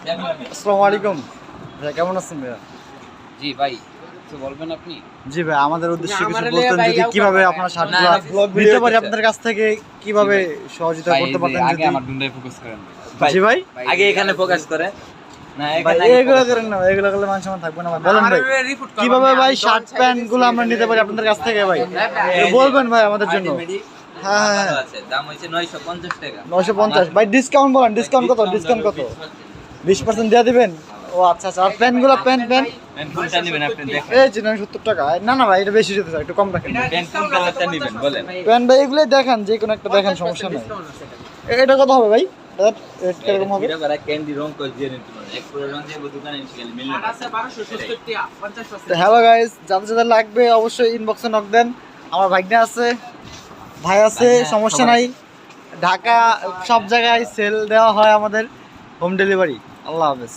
আসসালামু আলাইকুম ভাই, কেমন আছেন ভাইয়া? জি ভাই, কিছু বলবেন আপনি? জি ভাই, আমাদের উদ্দেশ্যে কিছু বলতেন যদি কিভাবে আপনার শার্টগুলো নিতে পারি আপনাদের কাছ থেকে, কিভাবে সহযোগিতা ভাই, করতে পারতেন আগে যদি। আমার দুন্দায় ফোকাস করেন। জি ভাই, আগে এখানে ফোকাস করে না, ভাই এখানে এগুলো করেন না ভাই, এগুলো করলে মান সম্মান থাকবে না ভাই। বলেন ভাই কিভাবে ভাই শার্ট প্যান্ট গুলো আমরা নিতে পারি আপনাদের কাছ থেকে ভাই, একটু বলবেন ভাই আমাদের জন্য। হ্যাঁ হ্যাঁ হ্যাঁ, আছে, দাম হইছে 950 টাকা। 950 ভাই। ডিসকাউন্ট বলেন, ডিসকাউন্ট কত? ডিসকাউন্ট কত? 20% দিয়ে দিবেন? ও আচ্ছা আচ্ছা। আর প্যান্ট গুলো, প্যান্ট প্যান্ট পেন কোনটা নেবেন আপনি দেখেন। এই যে 70 টাকা। না না ভাই, এটা বেশি যেতে চাই, একটু কম রাখেন। পেন কোন কালারটা নেবেন বলেন। প্যান্ট ভাই এগুলোই দেখান, যে কোনো একটা দেখান, সমস্যা নাই। এটা কত হবে ভাই? রেট কিরকম হবে? এটা বড় ক্যান্ডি রং করে দিয়ে নিতে পারেন। এক পুরো রং দিয়ে দোকানে এসে গেলে মিলবে না। তো হ্যালো গাইস, যাদের যাদের লাগবে অবশ্যই ইনবক্সে নক দেন। আমার ভাগ্নে আছে, ভাই আছে, সমস্যা নাই। ঢাকা সব জায়গায় সেল দেওয়া হয় আমাদের, হোম ডেলিভারি। আল্লাহ হাফেজ।